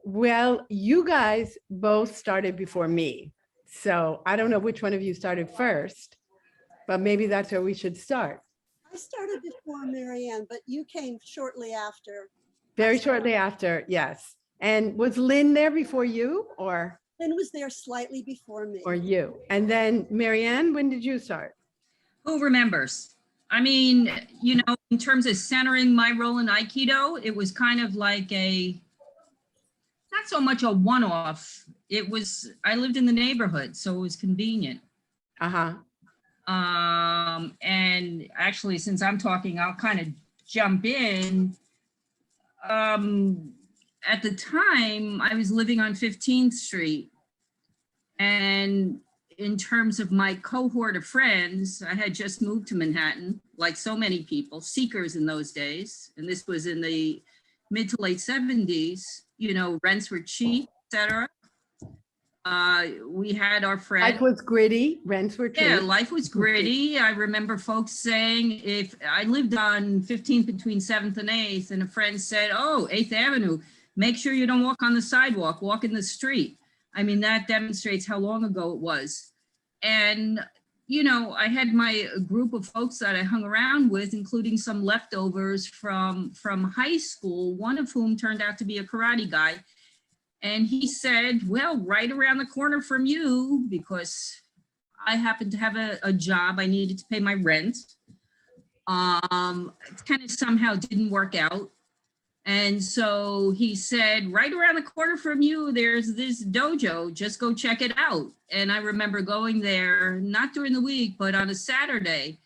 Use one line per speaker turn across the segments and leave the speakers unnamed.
Well, you guys both started before me. So I don't know which one of you started first, but maybe that's where we should start.
I started before Maryann, but you came shortly after.
Very shortly after, yes. And was Lynn there before you or
Lynn was there slightly before me.
you? And then Maryann, when did you start?
Who remembers? I mean, you know, in terms of centering my role in Aikido, it was kind of like not so much a one-off. It was, I lived in the neighborhood, so it was convenient.
Uh-huh.
And actually, since I'm talking, I'll kind of jump in. At the time, I was living on 15th Street. And in terms of my cohort of friends, I had just moved to Manhattan, like so many people, seekers in those days. And this was in the mid to late 70s, you know, rents were cheap, etc. We had our friends.
Life was gritty, rents were cheap.
Yeah, life was gritty. I remember folks saying, if I lived on 15th between 7th and 8th, and a friend said, oh, 8th Avenue, make sure you don't walk on the sidewalk, walk in the street. I mean, that demonstrates how long ago it was. And, you know, I had my group of folks that I hung around with, including some leftovers from high school, one of whom turned out to be a karate guy. And he said, well, right around the corner from you, because I happened to have a job, I needed to pay my rent. It kind of somehow didn't work out. And so he said, right around the corner from you, there's this dojo, just go check it out. And I remember going there, not during the week, but on a Saturday.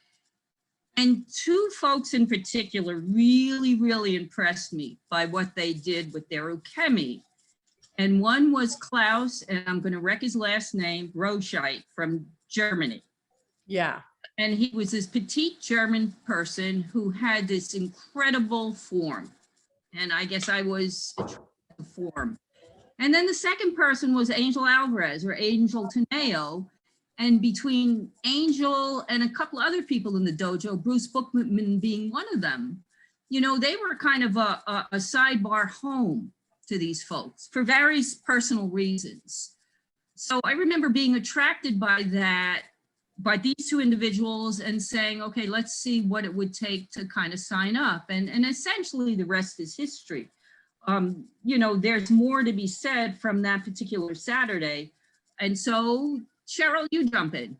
And two folks in particular really, really impressed me by what they did with their ukemi. And one was Klaus, and I'm going to wreck his last name, Roscheit from Germany.
Yeah.
And he was this petite German person who had this incredible form. And I guess I was attracted to the form. And then the second person was Angel Alvarez or Angel Teneo. And between Angel and a couple other people in the dojo, Bruce Bookman being one of them, you know, they were kind of a sidebar home to these folks for various personal reasons. So I remember being attracted by that, by these two individuals and saying, okay, let's see what it would take to kind of sign up. And essentially the rest is history. You know, there's more to be said from that particular Saturday. And so Cheryl, you jump in.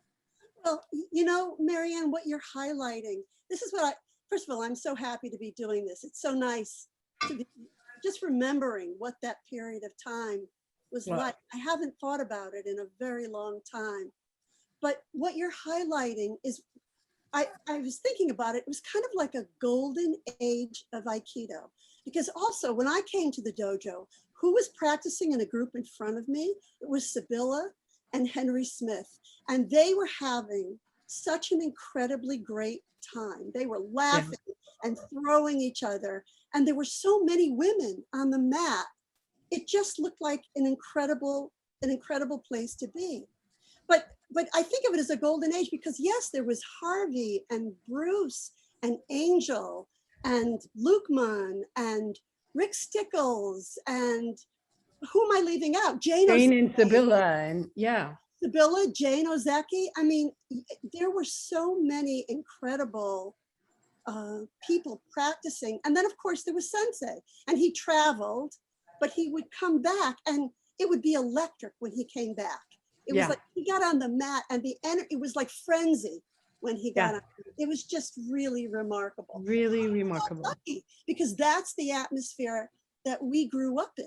Well, you know, Maryann, what you're highlighting, this is what first of all, I'm so happy to be doing this. It's so nice to be just remembering what that period of time was like. I haven't thought about it in a very long time. But what you're highlighting is, I was thinking about it, it was kind of like a golden age of Aikido. Because also when I came to the dojo, who was practicing in a group in front of me? It was Sibylla and Henry Smith. And they were having such an incredibly great time. They were laughing and throwing each other. And there were so many women on the mat. It just looked like an incredible place to be. But I think of it as a golden age because yes, there was Harvey and Bruce and Angel and Lukeman and Rick Stickles and who am I leaving out? Jane
and Sibylla and
Sibylla, Jane Ozeki. I mean, there were so many incredible people practicing. And then of course there was Sensei and he traveled, but he would come back and it would be electric when he came back. It was like he got on the mat and the energy, it was like frenzy when he got on. It was just really remarkable.
Really remarkable.
Lucky, because that's the atmosphere that we grew up in.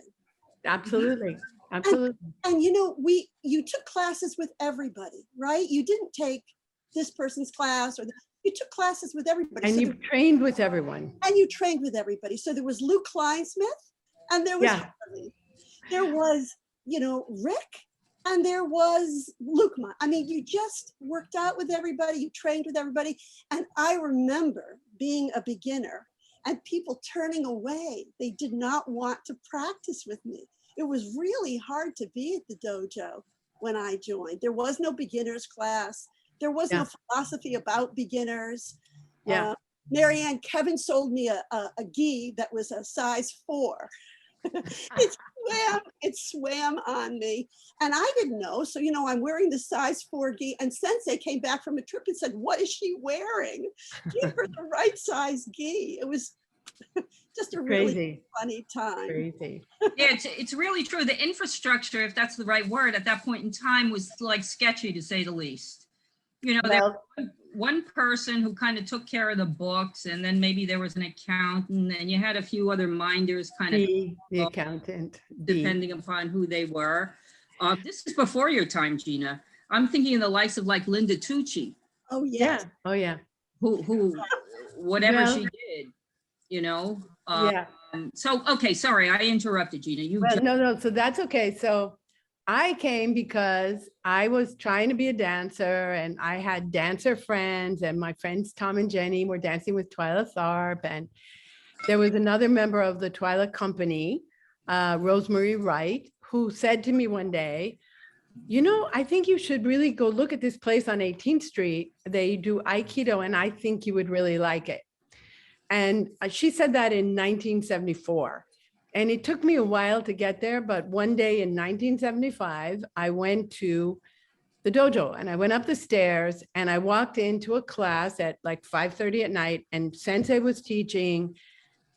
Absolutely. Absolutely.
And you know, you took classes with everybody, right? You didn't take this person's class or you took classes with everybody.
And so you trained with everyone.
And you trained with everybody. So there was Lou Kleinsmith and there was Harley. There was, you know, Rick and there was Lukeman. I mean, you just worked out with everybody, you trained with everybody. And I remember being a beginner and people turning away. They did not want to practice with me. It was really hard to be at the dojo when I joined. There was no beginners class. There was no philosophy about beginners. Maryann, Kevin sold me a gi that was a size 4. It's it swam on me. And I didn't know. So, I'm wearing the size 4 gi, and Sensei came back from a trip and said, what is she wearing? Give her the right size gi. It was just a really
Crazy.
funny time.
Crazy.
Yeah, it's really true. The infrastructure, if that's the right word, at that point in time was like sketchy, to say the least. There
Well,
was one person who kind of took care of the books, and then maybe there was an accountant, and you had a few other minders kind of
the accountant.
depending upon who they were. This is before your time, Gina. I'm thinking of the likes of like Linda Tucci,
Oh,
Yeah.
yes.
Oh, yeah.
who whatever
Well,
she did,
Yeah.
So, okay, sorry, I interrupted, Gina. You
Well,
jumped.
no, so that's okay. So I came because I was trying to be a dancer, and I had dancer friends, and my friends Tom and Jenny were dancing with Twyla Tharp, and there was another member of the Twyla company, Rosemary Wright, who said to me one day, I think you should really go look at this place on 18th Street. They do Aikido, and I think you would really like it. And she said that in 1974. And it took me a while to get there, but one day in 1975, I went to the dojo, and I went up the stairs, and I walked into a class at like 5:30 at night, and Sensei was teaching,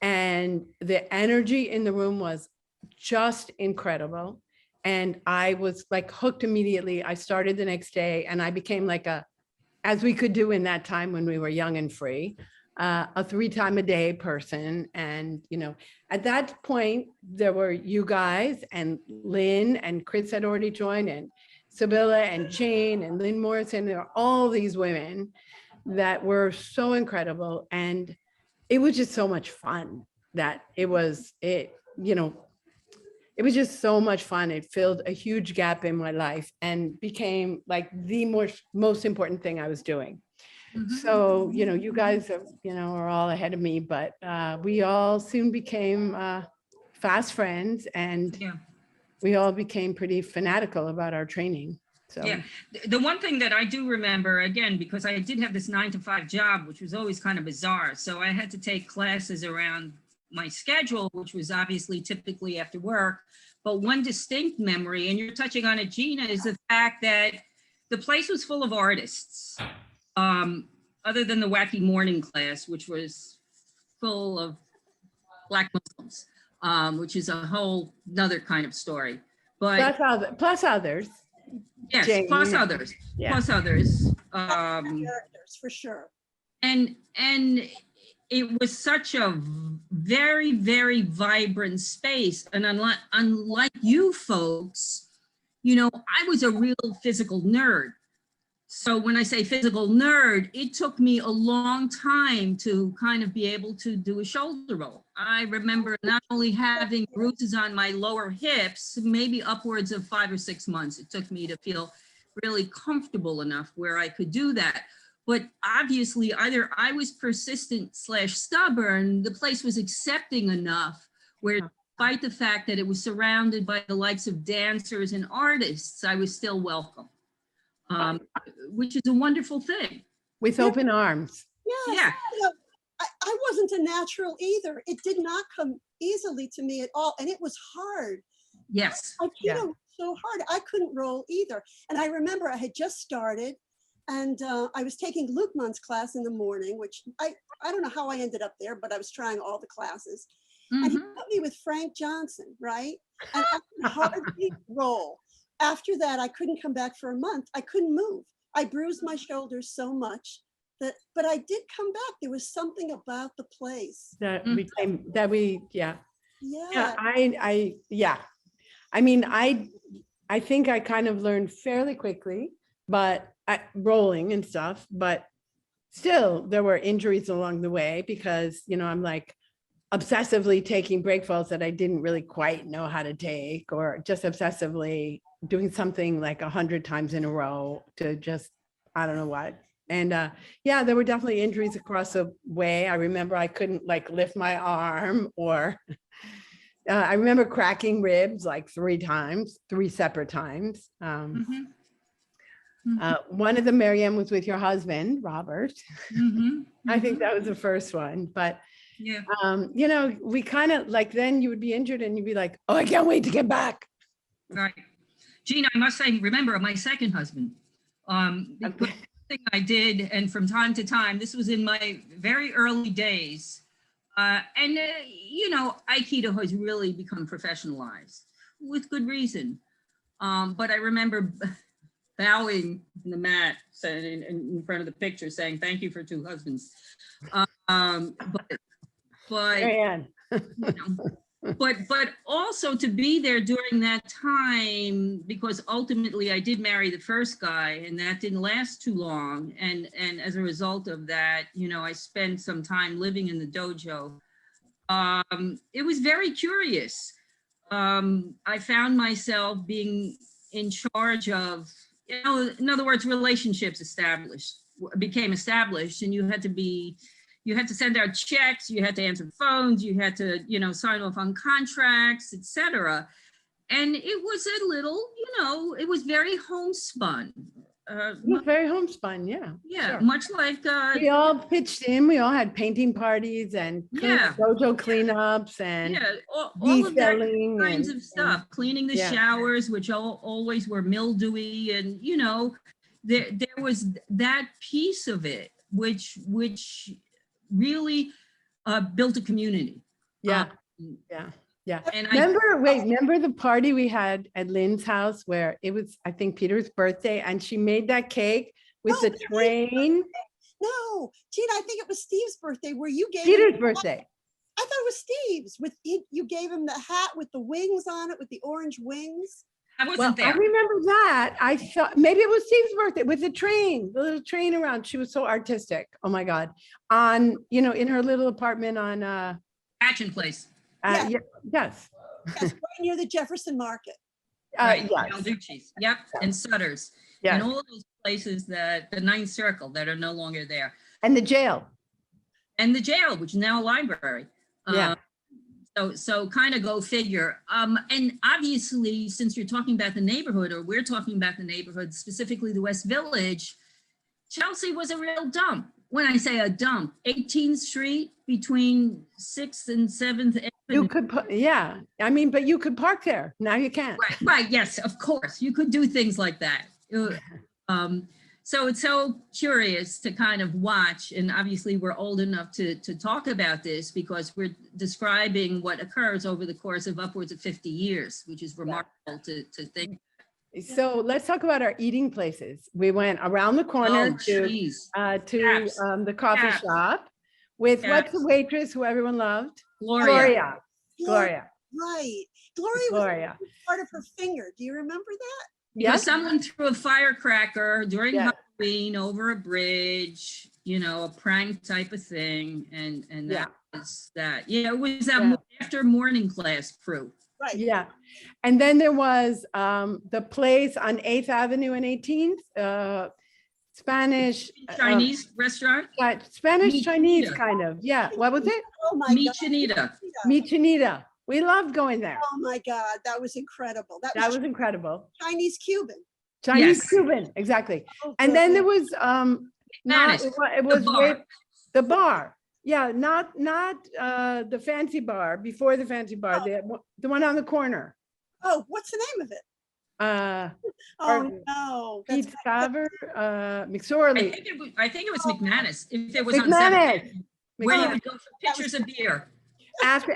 and the energy in the room was just incredible. And I was like hooked immediately. I started the next day, and I became like as we could do in that time when we were young and free, a 3 time a day person. And, at that point, there were you guys and Lynn, and Chris had already joined, and Sibylla and Jane and Lynn Morrison. There were all these women that were so incredible. And it was just so much fun that it was just so much fun. It filled a huge gap in my life and became like the most important thing I was doing. So, you guys are all ahead of me, but we all soon became fast friends, and
Yeah.
we all became pretty fanatical about our training. So
Yeah, the one thing that I do remember, again, because I did have this 9-to-5 job, which was always kind of bizarre. So I had to take classes around my schedule, which was obviously typically after work. But one distinct memory, and you're touching on it, Gina, is the fact that the place was full of artists, other than the wacky morning class, which was full of Black Muslims, which is a whole nother kind of story. But
plus others.
yes,
Jane.
plus others,
Yeah.
plus others.
Characters, for sure.
And it was such a very, very vibrant space. And unlike you folks, I was a real physical nerd. So when I say physical nerd, it took me a long time to kind of be able to do a shoulder roll. I remember not only having bruises on my lower hips, maybe upwards of 5 or 6 months. It took me to feel really comfortable enough where I could do that. But obviously, either I was persistent / stubborn, the place was accepting enough where, despite the fact that it was surrounded by the likes of dancers and artists, I was still welcome. Which is a wonderful thing.
With open arms.
Yes.
Yeah.
I wasn't a natural either. It did not come easily to me at all. And it was hard.
Yes.
Aikido was so hard. I couldn't roll either. And I remember I had just started, and I was taking Luke Munn's class in the morning, which I don't know how I ended up there, but I was trying all the classes.
Mm-hmm.
And he put me with Frank Johnson, right? And I could hardly roll. After that, I couldn't come back for a month. I couldn't move. I bruised my shoulders so much but I did come back. There was something about the place.
Yeah. I think I kind of learned fairly quickly, but rolling and stuff, but still there were injuries along the way because, I'm like obsessively taking break falls that I didn't really quite know how to take, or just obsessively doing something like 100 times in a row to just, I don't know what. And there were definitely injuries across the way. I remember I couldn't like lift my arm, or I remember cracking ribs like 3 separate times. One of them, Maryann, was with your husband, Robert.
Mm-hmm.
I think that was the first one, but
Yeah.
You know, we kind of like, then you would be injured and you'd be like, oh, I can't wait to get back.
Right. Gina, I must say, remember my second husband. Because thing I did, and from time to time, this was in my very early days, you know, Aikido has really become professionalized with good reason. But I remember bowing in the mat in front of the picture saying, thank you for 2 husbands. But
Maryann.
you know, but also to be there during that time, because ultimately I did marry the first guy and that didn't last too long. And as a result of that, you know, I spent some time living in the dojo. It was very curious. I found myself being in charge of, you know, in other words, relationships became established, and you had to send out checks, you had to answer phones, you had to, you know, sign off on contracts, etc. And it was a little, you know, it was very homespun.
It was very homespun, yeah.
Yeah,
sure.
much like
We all pitched in. We all had painting parties and
Yeah.
dojo cleanups and
yeah, all of that
detailing
kinds of stuff, cleaning the
yeah.
showers, which always were mildewy, and you know, there was that piece of it, which really built a community.
Yeah.
Um,
Yeah.
And
remember the party we had at Lynn's house where it was, I think, Peter's birthday, and she made that cake with
No,
the train.
No, Gina, I think it was Steve's birthday where you gave
Peter's
him,
birthday.
I thought it was Steve's you gave him the hat with the wings on it, with the orange wings.
I wasn't
I
there.
remember that. I thought maybe it was Steve's birthday with the train, the little train around. She was so artistic. Oh my God. On, you know, in her little apartment on
Action Place.
Yes.
yes.
Yes, right near the Jefferson Market.
Right.
Yes.
Balducci's. Yep. And Sutter's.
Yes.
And all those places that the Ninth Circle that are no longer there.
And the jail.
And the jail, which is now a library.
Yeah.
So kind of go figure. And obviously, since you're talking about the neighborhood, or we're talking about the neighborhood, specifically the West Village, Chelsea was a real dump. When I say a dump, 18th Street between 6th and 7th.
You could put, yeah. I mean, but you could park there. Now you can't.
Right. Yes, of course. You could do things like that. So it's so curious to kind of watch, and obviously we're old enough to talk about this because we're describing what occurs over the course of upwards of 50 years, which is remarkable to think.
So let's talk about our eating places. We went around the corner to the coffee shop with what's the waitress who everyone loved? Gloria.
Right. Gloria was part of her finger. Do you remember that?
Because someone threw a firecracker during
Yeah.
Halloween over a bridge, you know, a prank type of thing. And that was that. Yeah, it was that after morning class crew.
Right.
Yeah. And then there was the place on 8th Avenue and 18th, Spanish
Chinese restaurant.
Spanish Chinese
Chinita.
kind of. Yeah. What was it?
Oh my
Mi
God.
Chinita.
Mi Chinita. We loved going there.
Oh my God, that was incredible.
That was incredible.
Chinese Cuban.
Chinese
Yes.
Cuban, exactly.
Oh,
And then there
good.
was
Spanish.
it was
bar.
the bar. Yeah, not the fancy bar, before the fancy bar, the one on the corner.
Oh, what's the name of it? Oh no. That's
Pete Saver, McSorley.
I think it was McManus. If it was on
McManus.
7th, where you would go for pictures of beer.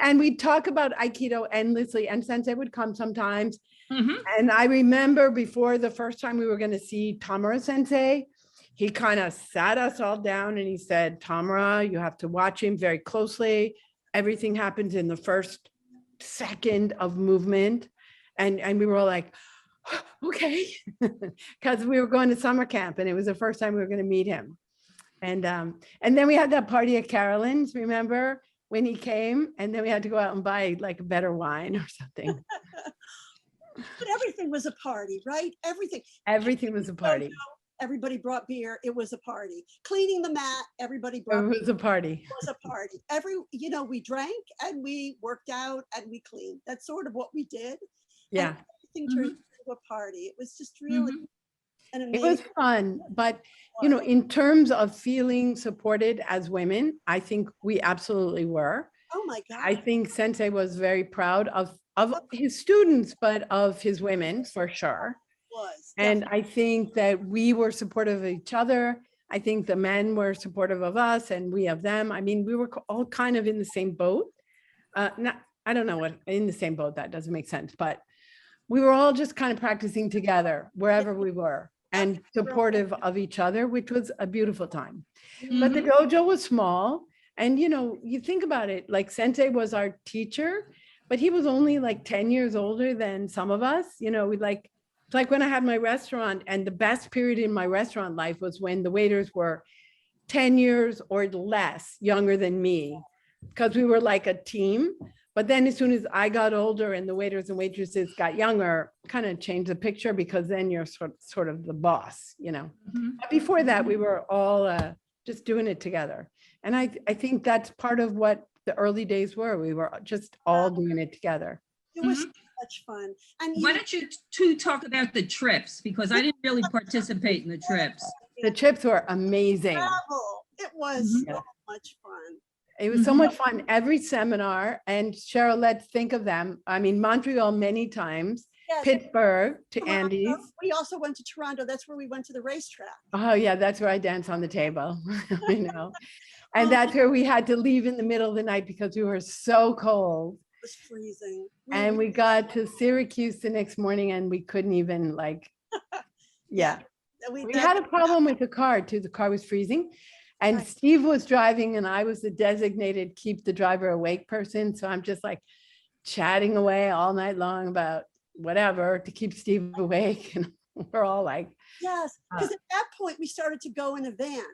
And we'd talk about Aikido endlessly, and Sensei would come sometimes.
Mhm.
And I remember before the first time we were going to see Tamara Sensei, he kind of sat us all down and he said, Tamara, you have to watch him very closely. Everything happens in the first second of movement. And we were all like, okay, because we were going to summer camp and it was the first time we were going to meet him. And then we had that party at Carolyn's, remember? When he came, and then we had to go out and buy like a better wine or something.
But everything was a party, right?
Everything was a party.
Everybody brought beer. It was a party. Cleaning the mat. Everybody brought.
It was a party.
It was a party. We drank and we worked out and we cleaned. That's sort of what we did.
Yeah.
And everything turned into a party. It was just really. an
It was
amazing
fun, but you know, in terms of feeling supported as women, I think we absolutely were.
Oh my
I
God.
think Sensei was very proud of his students, but of his women for sure.
Was
And
definitely.
I think that we were supportive of each other. I think the men were supportive of us and we of them. I mean, we were all kind of in the same boat. Not, I don't know what in the same boat, that doesn't make sense, but we were all just kind of practicing together wherever we were and supportive of each other, which was a beautiful time. But the
Mhm.
dojo was small. And, you know, you think about it, like Sensei was our teacher, but he was only like 10 years older than some of us. You know, we like, it's like when I had my restaurant, and the best period in my restaurant life was when the waiters were 10 years or less younger than me, because we were like a team. But then as soon as I got older and the waiters and waitresses got younger, kind of changed the picture, because then you're sort of the boss, you know.
Mhm.
But before that, we were all just doing it together. And I think that's part of what the early days were. We were just all doing it together.
It was
Mhm.
so much fun. And
Why don't you two talk about the trips? Because I didn't really participate in the trips.
The trips were amazing.
travel. It was
Mhm.
so much fun.
It was so
Mhm.
much fun. Every seminar, and Cheryl, let's think of them. I mean, Montreal many times,
Yes.
Pittsburgh to
Toronto.
Andy's.
We also went to Toronto. That's where we went to the racetrack.
Oh yeah, that's where I dance on the table. I know. And
Oh,
that's where we had to leave in the middle of the night because we were so cold.
it was freezing.
And we got to Syracuse the next morning and we couldn't even like, yeah. We had a problem with the car too. The car was freezing. And
Right.
Steve was driving and I was the designated keep the driver awake person. So I'm just like chatting away all night long about whatever to keep Steve awake. And we're all like,
Yes, because at that point we started to go in a van.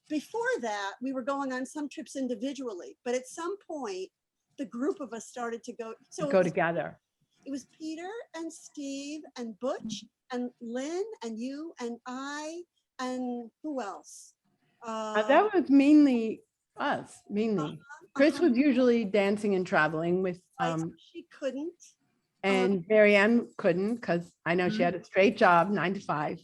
Before that, we were going on some trips individually, but at some point, the group of us started to go. So
go together.
it was Peter and Steve and Butch and Lynn and you and I and who else?
That was mainly us, mainly. Chris was usually dancing and traveling with,
she couldn't.
and Maryann couldn't, because I know she had a straight job, 9 to 5,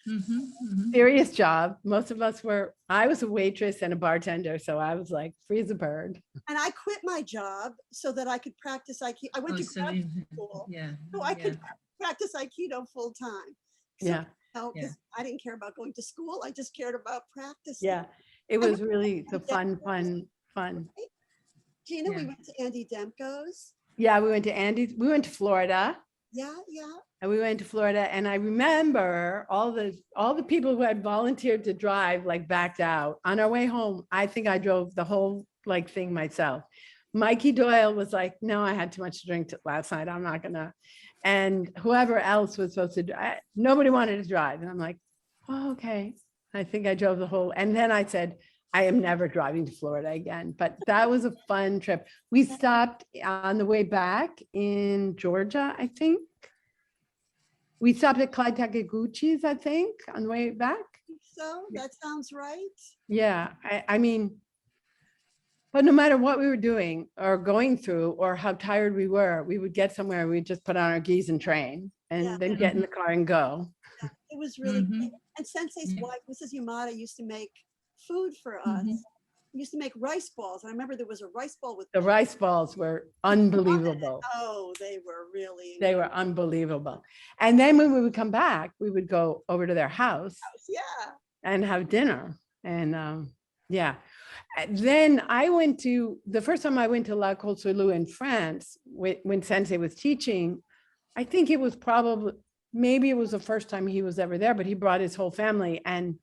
Mhm. Mhm.
serious job. Most of us were, I was a waitress and a bartender, so I was like free as a bird.
And I quit my job so that I could practice Aikido. I went
Oh,
to
so
graduate
you-
school
yeah.
so I
yeah.
could practice Aikido full time. So,
Yeah,
because I didn't care about going to school. I just cared about practicing.
yeah. It
And
was really the
Yeah.
fun.
Gina, we
Yeah.
went to Andy Demko's.
Yeah, we went to Andy's, we went to Florida.
Yeah, yeah.
And we went to Florida, and I remember all the people who had volunteered to drive like backed out. On our way home, I think I drove the whole like thing myself. Mikey Doyle was like, no, I had too much to drink last night. I'm not gonna. And whoever else was supposed to drive, nobody wanted to drive. And I'm like, oh, okay. I think I drove the whole, and then I said, I am never driving to Florida again. But that was a fun trip. We stopped on the way back in Georgia, I think. We stopped at Clyde Takaguchi's, I think, on the way back.
So that sounds right.
Yeah, I mean, but no matter what we were doing or going through or how tired we were, we would get somewhere, we'd just put on our gis and train and
Yeah.
then get in the car and go.
It was really
Mhm.
great. And Sensei's
Yeah.
wife, Mrs. Yamada, used to make food for us.
Mhm.
We used to make rice balls. I remember there was a rice ball with
The rice balls were unbelievable.
oh, they were really
They were unbelievable. And then when we would come back, we would go over to their house
yeah.
and have dinner. And yeah. Then I went to, the first time I went to La Côte-sur-Loup in France, when Sensei was teaching, I think it was probably, maybe it was the first time he was ever there, but he brought his whole family, and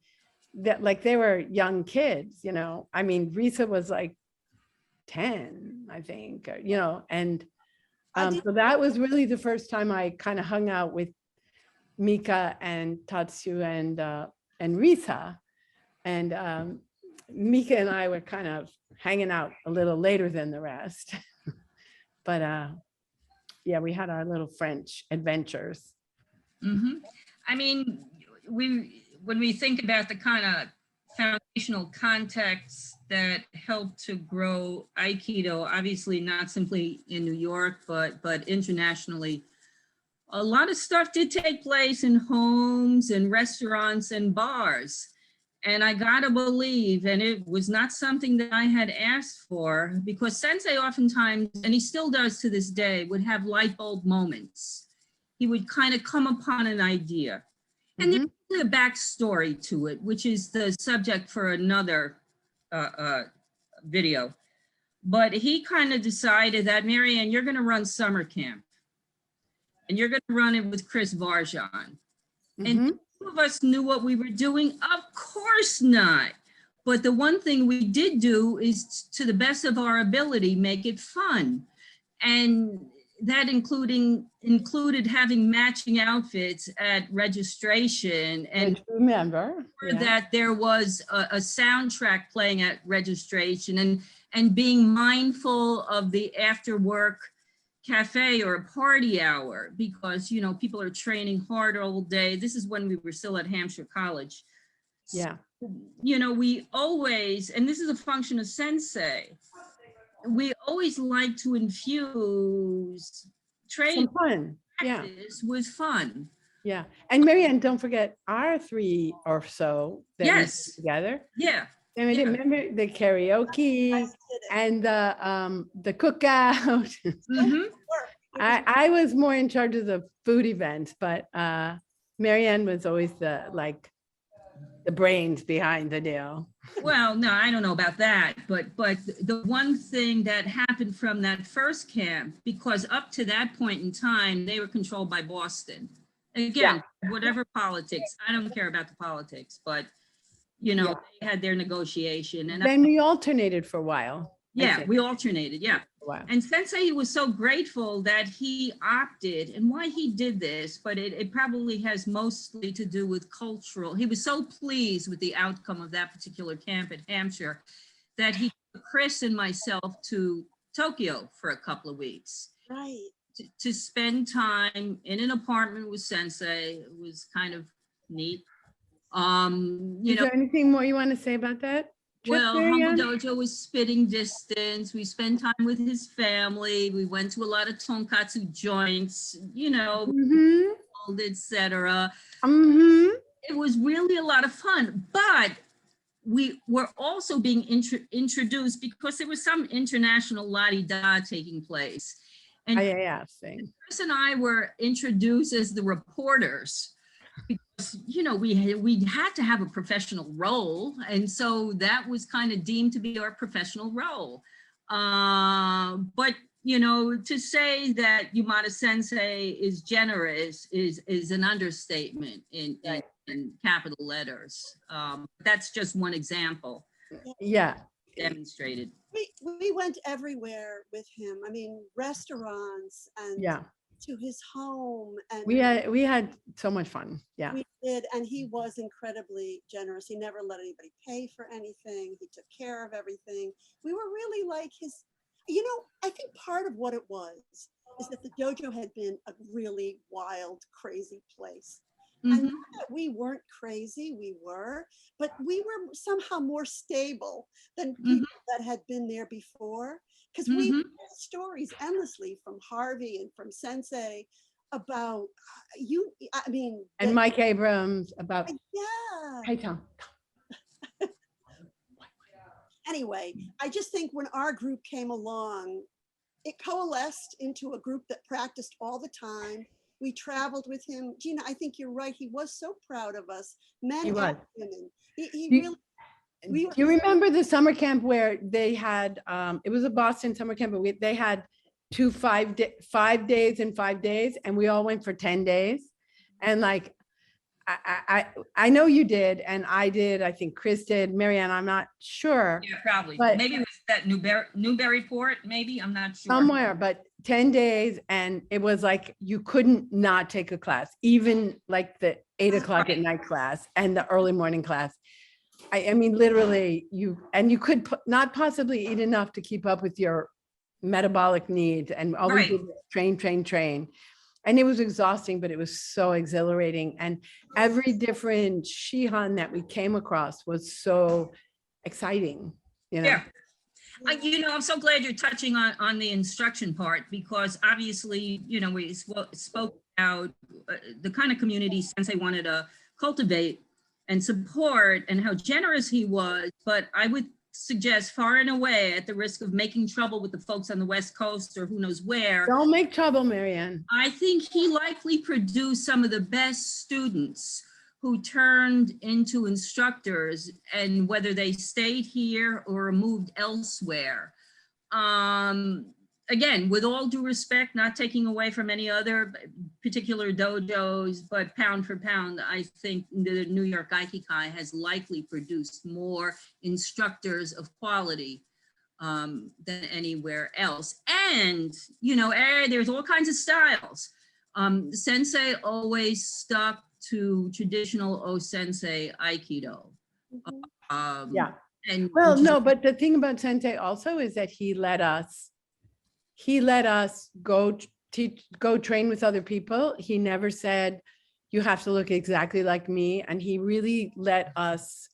that like they were young kids, you know. I mean, Risa was like 10, I think, you know, and so that was really the first time I kind of hung out with Mika and Tatsu and Risa. And Mika and I were kind of hanging out a little later than the rest. But yeah, we had our little French adventures.
Mhm. I mean, when we think about the kind of foundational context that helped to grow Aikido, obviously not simply in New York, but internationally, a lot of stuff did take place in homes and restaurants and bars. And I gotta believe, and it was not something that I had asked for, because Sensei oftentimes, and he still does to this day, would have light bulb moments. He would kind of come upon an idea. And
Mhm.
there's a backstory to it, which is the subject for another video. But he kind of decided that, Maryann, you're gonna run summer camp. And you're gonna run it with Chris Varjan. And
Mhm.
two of us knew what we were doing? Of course not. But the one thing we did do is, to the best of our ability, make it fun. And that included having matching outfits at registration, and
Which remember yeah.
that there was a soundtrack playing at registration, and being mindful of the after work cafe or a party hour, because, you know, people are training hard all day. This is when we were still at Hampshire College.
Yeah.
So, you know, we always, and this is a function of Sensei, we always like to infuse training
Some fun. Yeah.
practice with fun.
Yeah. And Maryann, don't forget our 3 or so that we
Yes.
did together.
Yeah.
And we
Yeah.
remember the karaoke
I did it.
and the cookout.
Mhm.
I was more in charge of the food events, but Maryann was always the brains behind the deal.
Well, no, I don't know about that, but the one thing that happened from that first camp, because up to that point in time, they were controlled by Boston. Again, whatever politics, I don't care about the politics, but you know, they had their negotiation, and
Then we alternated for a while.
yeah, we alternated, yeah.
Wow.
And Sensei was so grateful that he opted, and why he did this, but it probably has mostly to do with cultural. He was so pleased with the outcome of that particular camp at Hampshire that he took Chris and myself to Tokyo for a couple of weeks.
Right.
To spend time in an apartment with Sensei. It was kind of neat. You
Is
know,
there anything more you want to say about that? trip,
well,
Maryann?
Humble Dojo was spitting distance. We spent time with his family. We went to a lot of tonkatsu joints, you know,
Mhm.
etc.
Mhm.
It was really a lot of fun, but we were also being introduced, because there was some international la-di-da taking place. And
IAF thing.
Chris and I were introduced as the reporters, because, you know, we had to have a professional role. And so that was kind of deemed to be our professional role. But, you know, to say that Yamada Sensei is generous is an understatement in capital letters. That's just one example
Yeah.
demonstrated.
We went everywhere with him. I mean, restaurants and
Yeah.
to his home, and
We had so much fun. Yeah.
we did, and he was incredibly generous. He never let anybody pay for anything. He took care of everything. We were really like his, you know, I think part of what it was is that the dojo had been a really wild, crazy place. And not that we weren't crazy, we were, but we were somehow more stable than people that had been there before. Because we heard stories endlessly from Harvey and from Sensei about you, I mean.
And Mike Abrams about.
Yeah.
Hey, Tom.
Anyway, I just think when our group came along, it coalesced into a group that practiced all the time. We traveled with him. Gina, I think you're right. He was so proud of us, men and women. He really.
Do you remember the summer camp where they had, it was a Boston summer camp, but they had 5 days and 5 days, and we all went for 10 days. And like, I know you did, and I did, I think Chris did, Maryann, I'm not sure.
Yeah, probably.
But
maybe it was that Newburyport, maybe, I'm not sure.
Somewhere, but 10 days, and it was like, you couldn't not take a class, even like the 8 o'clock at night class and the early morning class. I mean, literally, you could not possibly eat enough to keep up with your metabolic needs, and all we did was train. And it was exhausting, but it was so exhilarating. And every different Shihan that we came across was so exciting, you know?
Yeah. You know, I'm so glad you're touching on the instruction part, because obviously, you know, we spoke about the kind of community Sensei wanted to cultivate and support, and how generous he was. But I would suggest, far and away, at the risk of making trouble with the folks on the West Coast or who knows where,
Don't make trouble, Maryann.
I think he likely produced some of the best students who turned into instructors, and whether they stayed here or moved elsewhere. Again, with all due respect, not taking away from any other particular dojos, but pound for pound, I think the New York Aikikai has likely produced more instructors of quality than anywhere else. And, you know, there's all kinds of styles. Sensei always stuck to traditional O-sensei Aikido.
Yeah.
And
Well, no, but the thing about Sensei also is that he let us go teach, go train with other people. He never said, you have to look exactly like me. And he really let us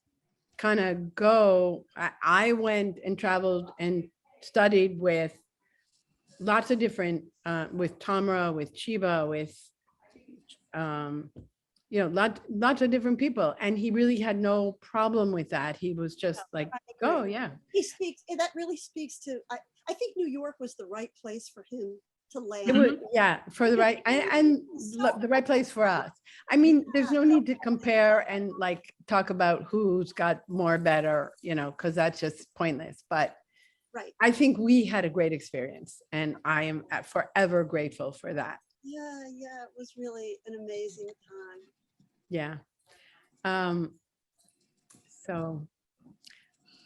kind of go. I went and traveled and studied with lots of different, with Tamara, with Chiba, with, you know, lots of different people. And he really had no problem with that. He was just like, oh yeah.
He speaks, that really speaks to, I think New York was the right place for him to land.
It was, yeah, for the right, and the right place for us. I mean, there's no need to compare and like talk about who's got more better, you know, because that's just pointless. But
Right.
I think we had a great experience, and I am forever grateful for that.
Yeah, yeah, it was really an amazing time.
Yeah. So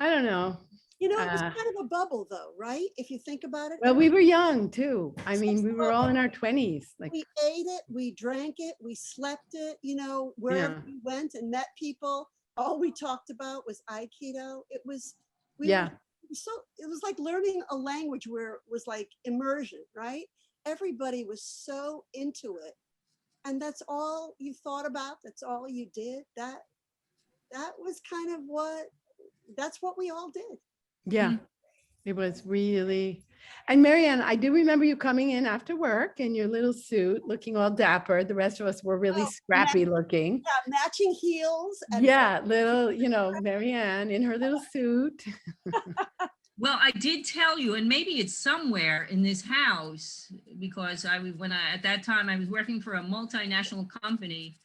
I don't know.
You know, it was kind of a bubble though, right? If you think about it.
Well, we were young too. I mean, we were all in our 20s. Like,
We ate it, we drank it, we slept it, you know, wherever
Yeah.
we went and met people, all we talked about was Aikido. It was,
yeah,
so it was like learning a language where it was like immersion, right? Everybody was so into it. And that's all you thought about. That's all you did. That was kind of that's what we all did.
yeah. It was really, and Maryann, I do remember you coming in after work in your little suit, looking all dapper. The rest of us were really
Oh,
scrappy looking.
Yeah, matching heels. And
Yeah, little, you know, Maryann in her little suit.
well, I did tell you, and maybe it's somewhere in this house, because at that time I was working for a multinational company,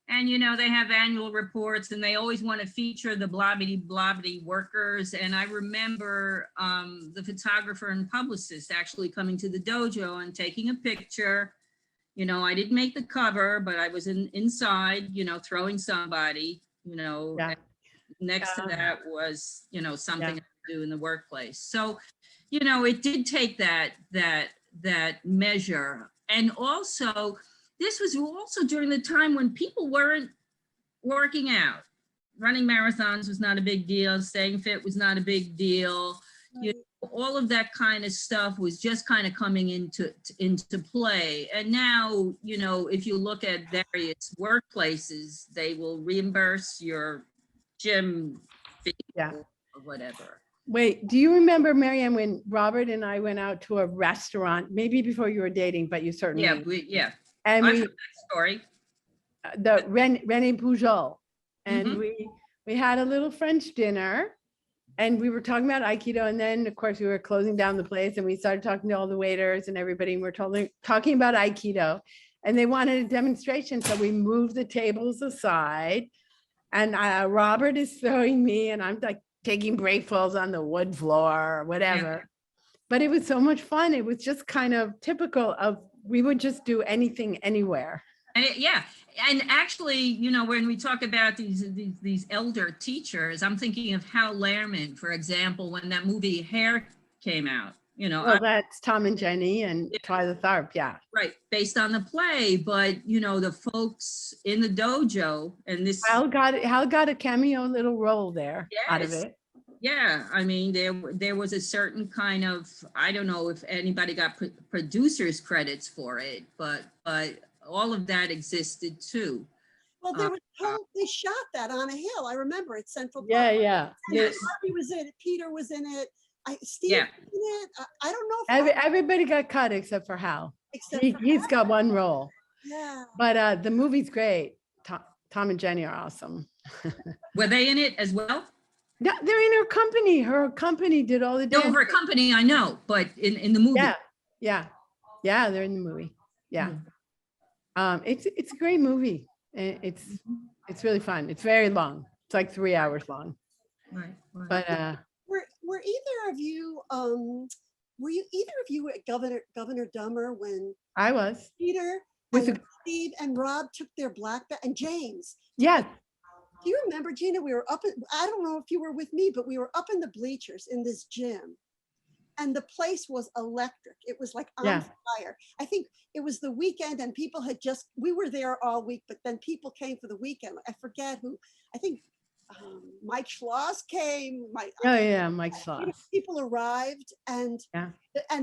and you know, they have annual reports and they always want to feature the blobbity workers. And I remember the photographer and publicist actually coming to the dojo and taking a picture. You know, I didn't make the cover, but I was inside, you know, throwing somebody, you know,
Yeah.
next to that was, you know, something
Yeah.
I do in the workplace. So, you know, it did take that measure. And also, this was also during the time when people weren't working out. Running marathons was not a big deal. Staying fit was not a big deal. You know, all of that kind of stuff was just kind of coming into play. And now, you know, if you look at various workplaces, they will reimburse your gym fee
Yeah.
or whatever.
Wait, do you remember, Maryann, when Robert and I went out to a restaurant, maybe before you were dating, but you certainly.
Yeah.
And
I've
we,
heard that story.
the René Pujol, and
Mhm.
we had a little French dinner, and we were talking about Aikido, and then of course we were closing down the place, and we started talking to all the waiters and everybody, and we're talking about Aikido, and they wanted a demonstration, so we moved the tables aside, and Robert is throwing me, and I'm like taking breakfalls on the wood floor or whatever. But it was so much fun. It was just kind of typical of, we would just do anything anywhere.
And and actually, you know, when we talk about these elder teachers, I'm thinking of Hal Lehrman, for example, when that movie Hair came out. You know,
Well, that's Tom and Jenny and Twyla Tharp, yeah.
right, based on the play, but you know, the folks in the dojo and this.
Hal got a cameo little role there out of
Yes.
it.
Yeah, I mean, there was a certain kind of, I don't know if anybody got producers credits for it, but all of that existed too.
Well, they shot that on a hill. I remember at Central Park.
Yeah.
Yes.
Harvey was in it. Peter was in it. Steve
Yeah.
was in it. I don't know if
Everybody got cut except for Hal.
except for
He's got one role.
Yeah.
But the movie's great. Tom and Jenny are awesome.
Were they in it as well?
Yeah, they're in her company. Her company did all the
No,
dance.
her company, I know, but in the movie.
Yeah, they're in the movie. Yeah. It's a great movie. It's really fun. It's very long. It's like 3 hours long.
Right.
But
Were either of you at Governor Dummer when
I was
Peter
with
and Steve and Rob took their black belt and James?
yes.
Do you remember, Gina? We were I don't know if you were with me, but we were up in the bleachers in this gym. And the place was electric. It was like on fire. I think it was the weekend and people we were there all week, but then people came for the weekend. I forget who. I think Mike Schloss came. Mike
Schloss.
People arrived and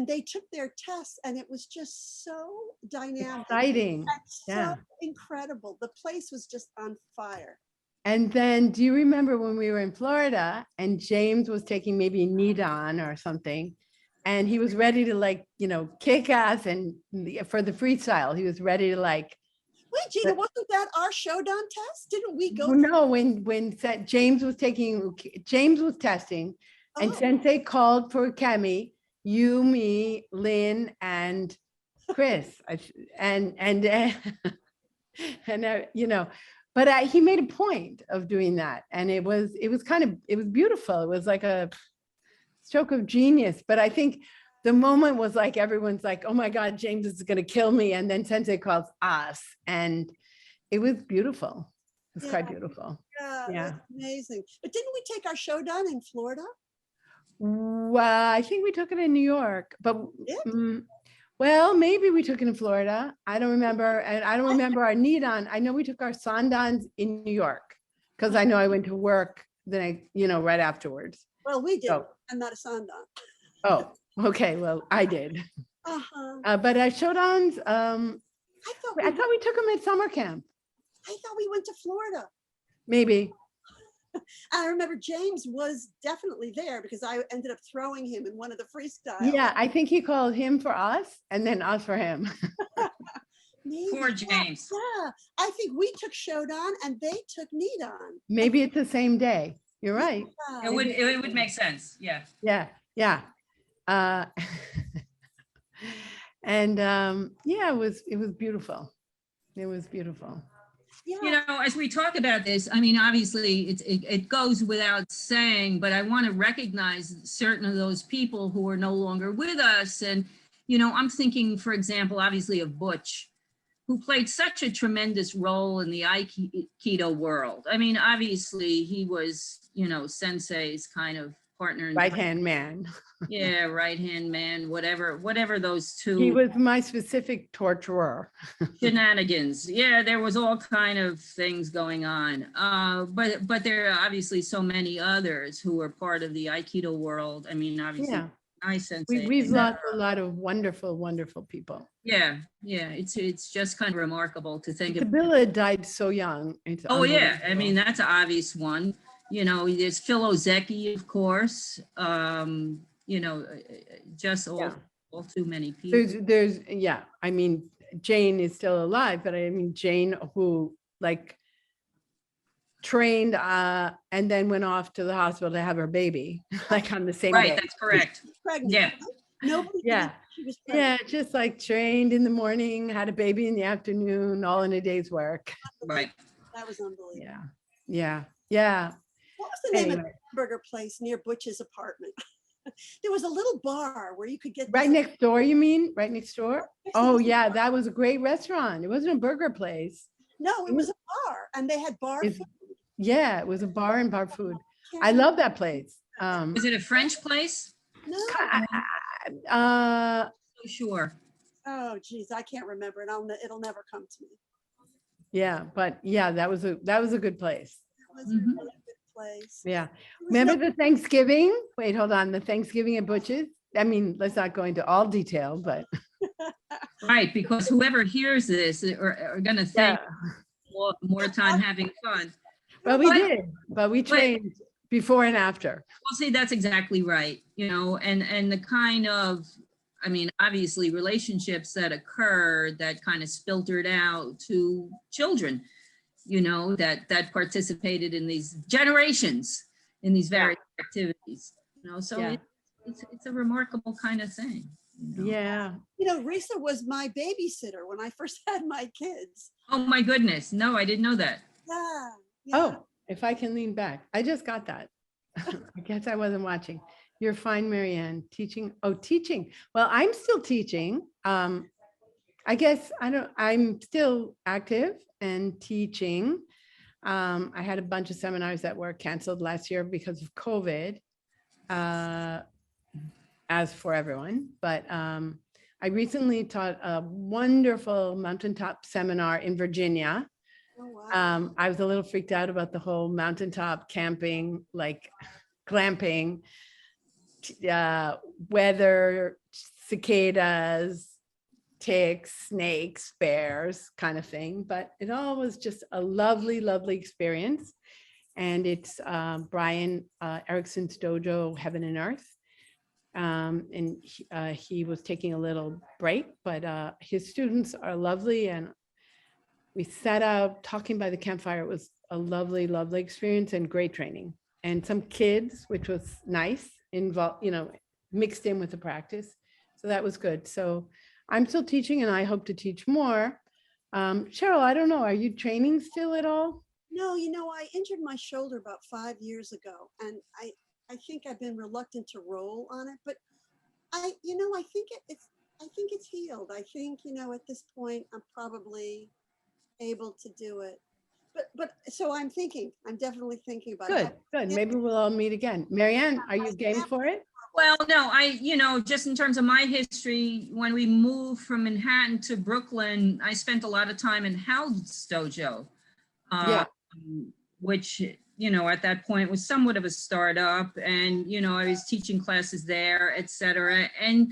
they took their tests and it was just so dynamic.
Exciting.
So incredible. The place was just on fire.
And then do you remember when we were in Florida and James was taking maybe Nidon or something, and he was ready to kick ass and for the freestyle, he was ready to
Wait, Gina, wasn't that our Shodan test? Didn't we go?
No, when James was testing and Sensei called for Kemi, you, me, Lynn, and Chris, but he made a point of doing that, and it was beautiful. It was like a stroke of genius. But I think the moment was like everyone's like, "Oh my God, James is going to kill me!" And then Sensei calls us, and it was beautiful. It was quite beautiful.
Yeah, it was amazing. But didn't we take our Shodan in Florida?
Well, I think we took it in New York, but. Well, maybe we took it in Florida. I don't remember. And I don't remember our Nidon. I know we took our Sandans in New York because I know I went to work right afterwards.
Well, we did. I'm not a Sandan.
Oh, okay. Well, I did. But our Shodans, I thought we took them at summer camp.
I thought we went to Florida.
Maybe.
I remember James was definitely there because I ended up throwing him in one of the freestyles.
Yeah, I think he called him for us and then us for him.
Poor James.
Yeah, I think we took Shodan and they took Nidon.
Maybe it's the same day. You're right.
Yeah. It would make sense. Yeah.
Yeah. And it was beautiful. It was beautiful.
Yeah. As we talk about this, I mean, obviously it goes without saying, but I want to recognize certain of those people who are no longer with us. And, I'm thinking, for example, obviously of Butch, who played such a tremendous role in the Aikido world. I mean, obviously he was, Sensei's kind of partner.
Right-hand man.
Yeah, right-hand man, whatever those two.
He was my specific torturer.
Shenanigans. Yeah, there was all kind of things going on. But there are obviously so many others who are part of the Aikido world. I mean, obviously, my Sensei.
We've lost a lot of wonderful, wonderful people.
Yeah. It's just kind of remarkable to think of.
Kabila died so young.
Oh yeah, I mean that's an obvious one. There's Phil Ozeki, of course. Just all too many people.
There's I mean, Jane is still alive, but I mean, Jane who trained and then went off to the hospital to have her baby, on the same day.
Right, that's correct.
Pregnant.
Yeah.
Nobody. She was pregnant.
Just trained in the morning, had a baby in the afternoon, all in a day's work.
Right.
That was unbelievable.
Yeah.
What was the name of the hamburger place near Butch's apartment? There was a little bar where you could get
right next door. You mean right next door? Oh yeah, that was a great restaurant. It wasn't a burger place.
No, it was a bar, and they had bar food.
Yeah, it was a bar and bar food. I love that place.
Is it a French place?
No.
Sure.
Oh geez, I can't remember, and it'll never come to me.
Yeah, but that was a good place.
It was a really good place.
Yeah. Remember the Thanksgiving? Wait, hold on. The Thanksgiving at Butch's? I mean, let's not go into all detail, but.
Right, because whoever hears this are going to think more time having fun.
But we did, but we trained before and after.
Well, see, that's exactly right. And the kind of I mean, obviously relationships that occur that kind of filtered out to children, you know, that participated in these generations, in these various activities, you know, so
Yeah.
it's a remarkable kind of thing. You know?
Yeah.
You know, Risa was my babysitter when I first had my kids.
Oh my goodness. No, I didn't know that.
Yeah. Yeah.
Oh, if I can lean back, I just got that. I guess I wasn't watching. You're fine, Maryann. Teaching. Oh, teaching. Well, I'm still teaching. I guess I'm still active and teaching. I had a bunch of seminars that were canceled last year because of COVID, as for everyone. But I recently taught a wonderful mountaintop seminar in Virginia.
Oh, wow.
I was a little freaked out about the whole mountaintop camping, like glamping, weather, cicadas, ticks, snakes, bears kind of thing. But it all was just a lovely, lovely experience. And it's Brian Erickson's dojo, Heaven and Earth. And he was taking a little break, but his students are lovely. And we sat out talking by the campfire. It was a lovely, lovely experience and great training. And some kids, which was nice, involved, you know, mixed in with the practice. So that was good. So I'm still teaching and I hope to teach more. Cheryl, I don't know, are you training still at all?
No, you know, I injured my shoulder about 5 years ago, and I think I've been reluctant to roll on it, but I think it's healed. I think, you know, at this point, I'm probably able to do it. But so I'm definitely thinking about
Good,
it.
good. Maybe we'll all meet again. Maryann, are you game for it?
Well, no, you know, just in terms of my history, when we moved from Manhattan to Brooklyn, I spent a lot of time in Hal's dojo,
Yeah.
which, you know, at that point was somewhat of a startup, and, you know, I was teaching classes there, et cetera. And